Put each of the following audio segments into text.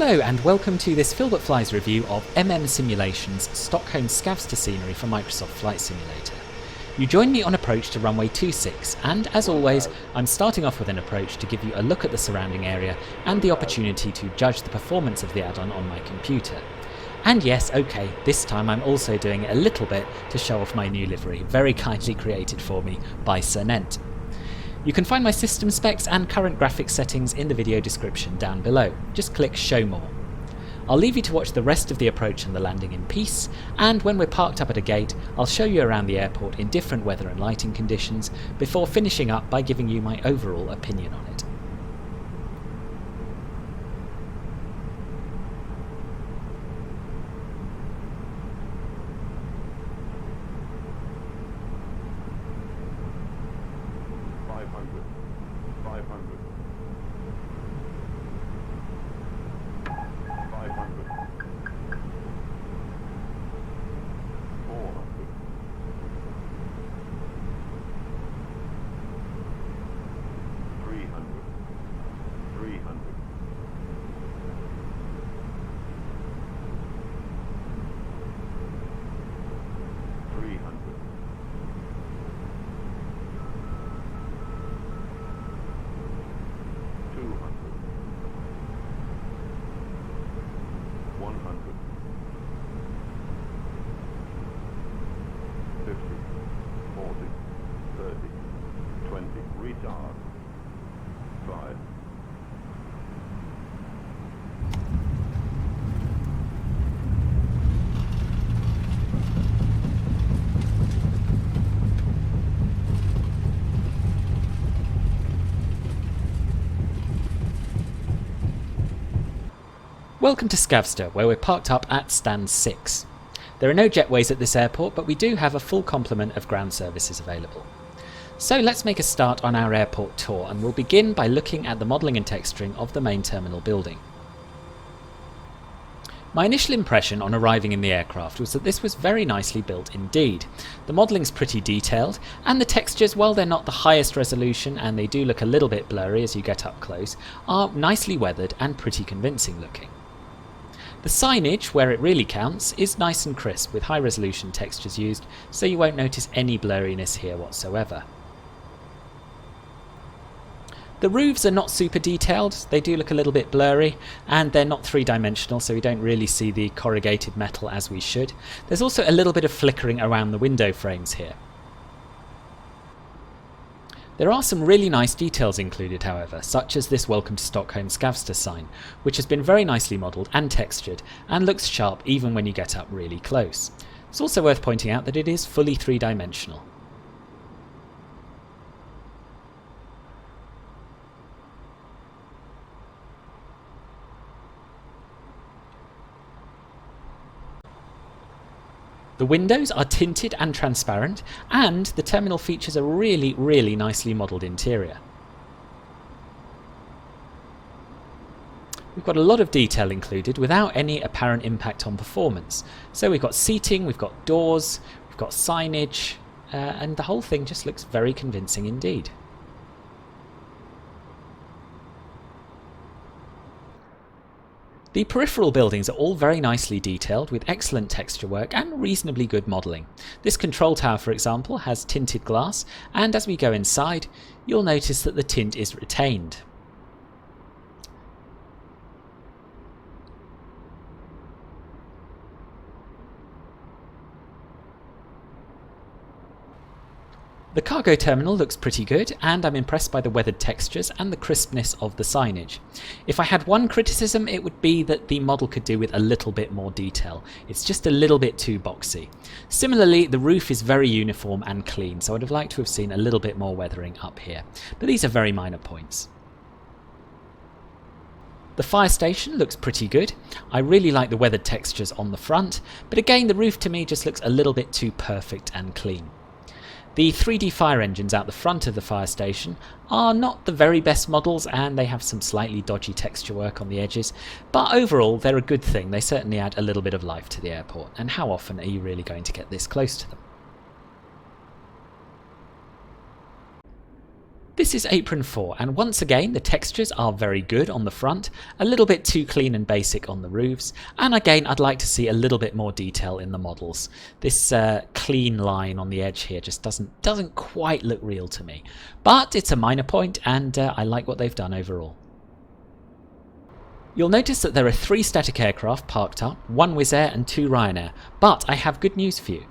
Hello and welcome to this Philbert Flies review of Simulation's Stockholm Skavsta scenery for Microsoft Flight Simulator. You join me on approach to runway 26 and, as always, I'm starting off with an approach to give you a look at the surrounding area and the opportunity to judge the performance of the add-on on my computer. And yes, okay, this time I'm also doing it a little bit to show off my new livery, very kindly created for me by Cernent. You can find my system specs and current graphics settings in the video description down below. Just click Show More. I'll leave you to watch the rest of the approach and the landing in peace, and when we're parked up at a gate, I'll show you around the airport in different weather and lighting conditions before finishing up by giving you my overall opinion on it. Welcome to Skavsta, where we're parked up at stand 6. There are no jetways at this airport, but we do have a full complement of ground services available. So let's make a start on our airport tour, and we'll begin by looking at the modelling and texturing of the main terminal building. My initial impression on arriving in the aircraft was that this was very nicely built indeed. The modelling's pretty detailed, and the textures, while they're not the highest resolution and they do look a little bit blurry as you get up close, are nicely weathered and pretty convincing looking. The signage, where it really counts, is nice and crisp with high resolution textures used, so you won't notice any blurriness here whatsoever. The roofs are not super detailed, they do look a little bit blurry, and they're not three-dimensional, so we don't really see the corrugated metal as we should. There's also a little bit of flickering around the window frames here. There are some really nice details included, however, such as this Welcome to Stockholm Skavsta sign, which has been very nicely modelled and textured and looks sharp even when you get up really close. It's also worth pointing out that it is fully three-dimensional. The windows are tinted and transparent, and the terminal features a really nicely modelled interior. We've got a lot of detail included without any apparent impact on performance. So we've got seating, we've got doors, we've got signage, and the whole thing just looks very convincing indeed. The peripheral buildings are all very nicely detailed with excellent texture work and reasonably good modelling. This control tower, for example, has tinted glass, and as we go inside, you'll notice that the tint is retained. The cargo terminal looks pretty good, and I'm impressed by the weathered textures and the crispness of the signage. If I had one criticism, it would be that the model could do with a little bit more detail. It's just a little bit too boxy. Similarly, the roof is very uniform and clean, so I'd have liked to have seen a little bit more weathering up here. But these are very minor points. The fire station looks pretty good. I really like the weathered textures on the front, but again, the roof to me just looks a little bit too perfect and clean. The 3D fire engines out the front of the fire station are not the very best models, and they have some slightly dodgy texture work on the edges, but overall they're a good thing. They certainly add a little bit of life to the airport, and how often are you really going to get this close to them? This is Apron 4, and once again the textures are very good on the front, a little bit too clean and basic on the roofs, and again I'd like to see a little bit more detail in the models. This clean line on the edge here just doesn't quite look real to me. But it's a minor point, and I like what they've done overall. You'll notice that there are 3 static aircraft parked up, 1 Wizz Air and 2 Ryanair, but I have good news for you.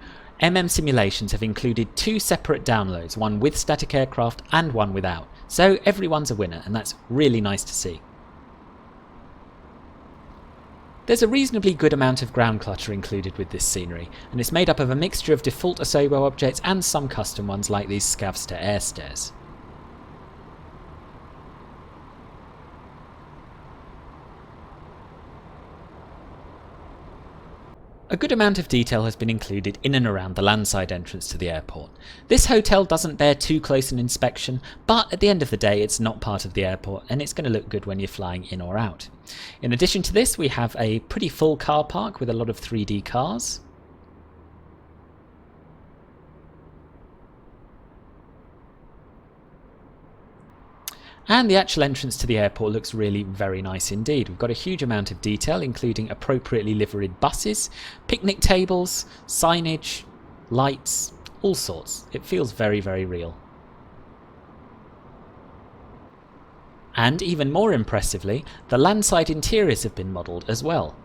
Simulations have included 2 separate downloads, one with static aircraft and one without, so everyone's a winner, and that's really nice to see. There's a reasonably good amount of ground clutter included with this scenery, and it's made up of a mixture of default Asobo objects and some custom ones like these Skavsta air stairs. A good amount of detail has been included in and around the Landside entrance to the airport. This hotel doesn't bear too close an inspection, but at the end of the day it's not part of the airport and it's going to look good when you're flying in or out. In addition to this, we have a pretty full car park with a lot of 3D cars. And the actual entrance to the airport looks really very nice indeed. We've got a huge amount of detail, including appropriately liveried buses, picnic tables, signage, lights, all sorts. It feels very, very real. And even more impressively, the Landside interiors have been modelled as well.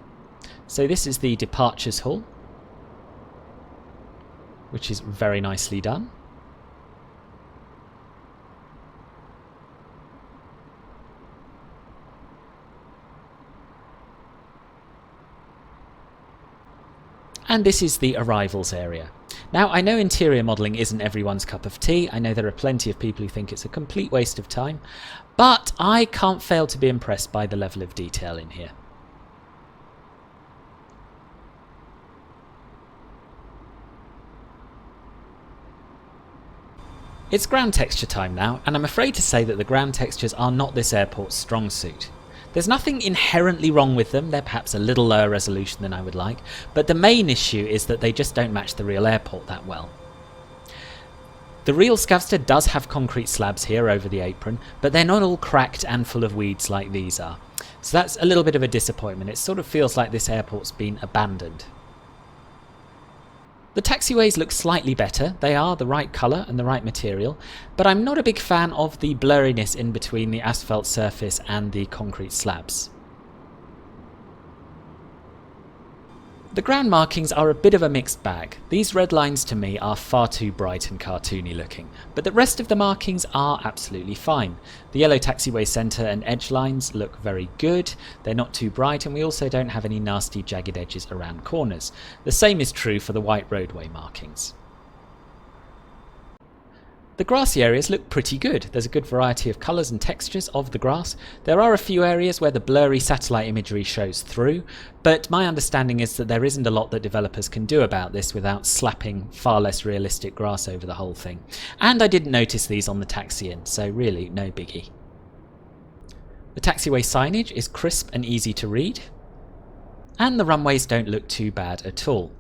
So this is the departures hall, which is very nicely done. And this is the arrivals area. Now, I know interior modelling isn't everyone's cup of tea. I know there are plenty of people who think it's a complete waste of time, but I can't fail to be impressed by the level of detail in here. It's ground texture time now, and I'm afraid to say that the ground textures are not this airport's strong suit. There's nothing inherently wrong with them, they're perhaps a little lower resolution than I would like, but the main issue is that they just don't match the real airport that well. The real Skavsta does have concrete slabs here over the apron, but they're not all cracked and full of weeds like these are. So that's a little bit of a disappointment. It sort of feels like this airport's been abandoned. The taxiways look slightly better, they are the right colour and the right material, but I'm not a big fan of the blurriness in between the asphalt surface and the concrete slabs. The ground markings are a bit of a mixed bag. These red lines to me are far too bright and cartoony looking, but the rest of the markings are absolutely fine. The yellow taxiway centre and edge lines look very good, they're not too bright, and we also don't have any nasty jagged edges around corners. The same is true for the white roadway markings. The grassy areas look pretty good. There's a good variety of colours and textures of the grass. There are a few areas where the blurry satellite imagery shows through, but my understanding is that there isn't a lot that developers can do about this without slapping far less realistic grass over the whole thing. And I didn't notice these on the taxi-in, so really no biggie. The taxiway signage is crisp and easy to read. And the runways don't look too bad at all.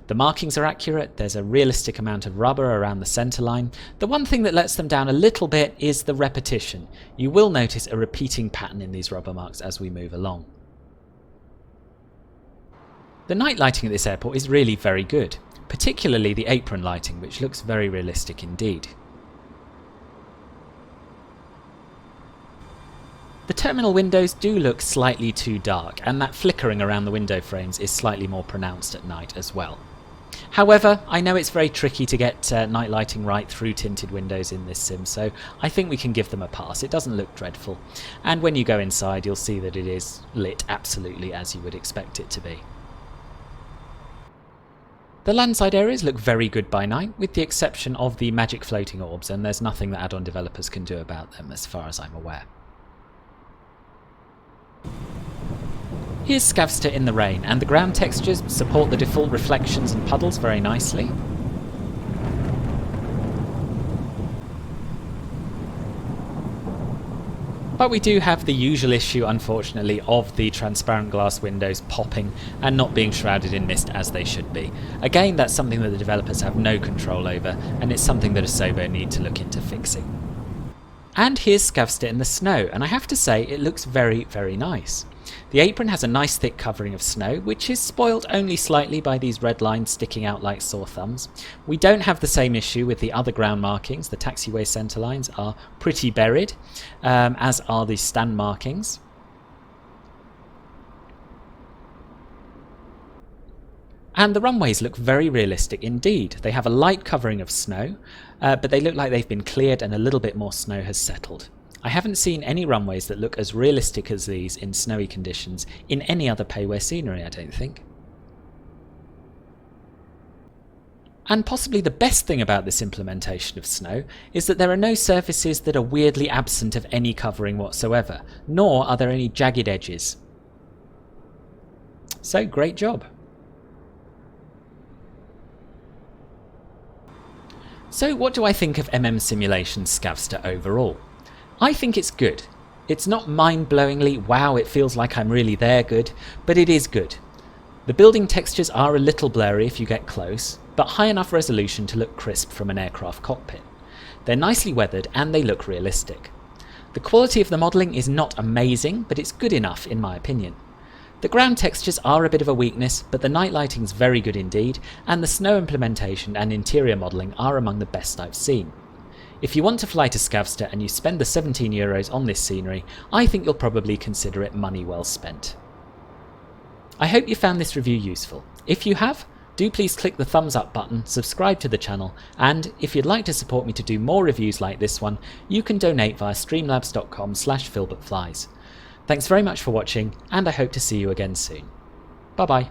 The markings are accurate, there's a realistic amount of rubber around the centre line. The one thing that lets them down a little bit is the repetition. You will notice a repeating pattern in these rubber marks as we move along. The night lighting at this airport is really very good, particularly the apron lighting, which looks very realistic indeed. The terminal windows do look slightly too dark, and that flickering around the window frames is slightly more pronounced at night as well. However, I know it's very tricky to get night lighting right through tinted windows in this sim, so I think we can give them a pass. It doesn't look dreadful, and when you go inside you'll see that it is lit absolutely as you would expect it to be. The landside areas look very good by night, with the exception of the magic floating orbs, and there's nothing that add-on developers can do about them as far as I'm aware. Here's Skavsta in the rain, and the ground textures support the default reflections and puddles very nicely. But we do have the usual issue, unfortunately, of the transparent glass windows popping and not being shrouded in mist as they should be. Again, that's something that the developers have no control over, and it's something that Asobo need to look into fixing. And here's Skavsta in the snow, and I have to say it looks very, very nice. The apron has a nice thick covering of snow, which is spoilt only slightly by these red lines sticking out like sore thumbs. We don't have the same issue with the other ground markings. The taxiway centre lines are pretty buried, as are the stand markings. And the runways look very realistic indeed. They have a light covering of snow, but they look like they've been cleared and a little bit more snow has settled. I haven't seen any runways that look as realistic as these in snowy conditions in any other payware scenery, I don't think. And possibly the best thing about this implementation of snow is that there are no surfaces that are weirdly absent of any covering whatsoever, nor are there any jagged edges. So, great job. So what do I think of Simulation Skavsta overall? I think it's good. It's not mind-blowingly, wow, it feels like I'm really there good, but it is good. The building textures are a little blurry if you get close, but high enough resolution to look crisp from an aircraft cockpit. They're nicely weathered and they look realistic. The quality of the modelling is not amazing, but it's good enough in my opinion. The ground textures are a bit of a weakness, but the night lighting's very good indeed, and the snow implementation and interior modelling are among the best I've seen. If you want to fly to Skavsta and you spend the €17 on this scenery, I think you'll probably consider it money well spent. I hope you found this review useful. If you have, do please click the thumbs up button, subscribe to the channel, and if you'd like to support me to do more reviews like this one, you can donate via streamlabs.com/filbertflies. Thanks very much for watching, and I hope to see you again soon. Bye bye.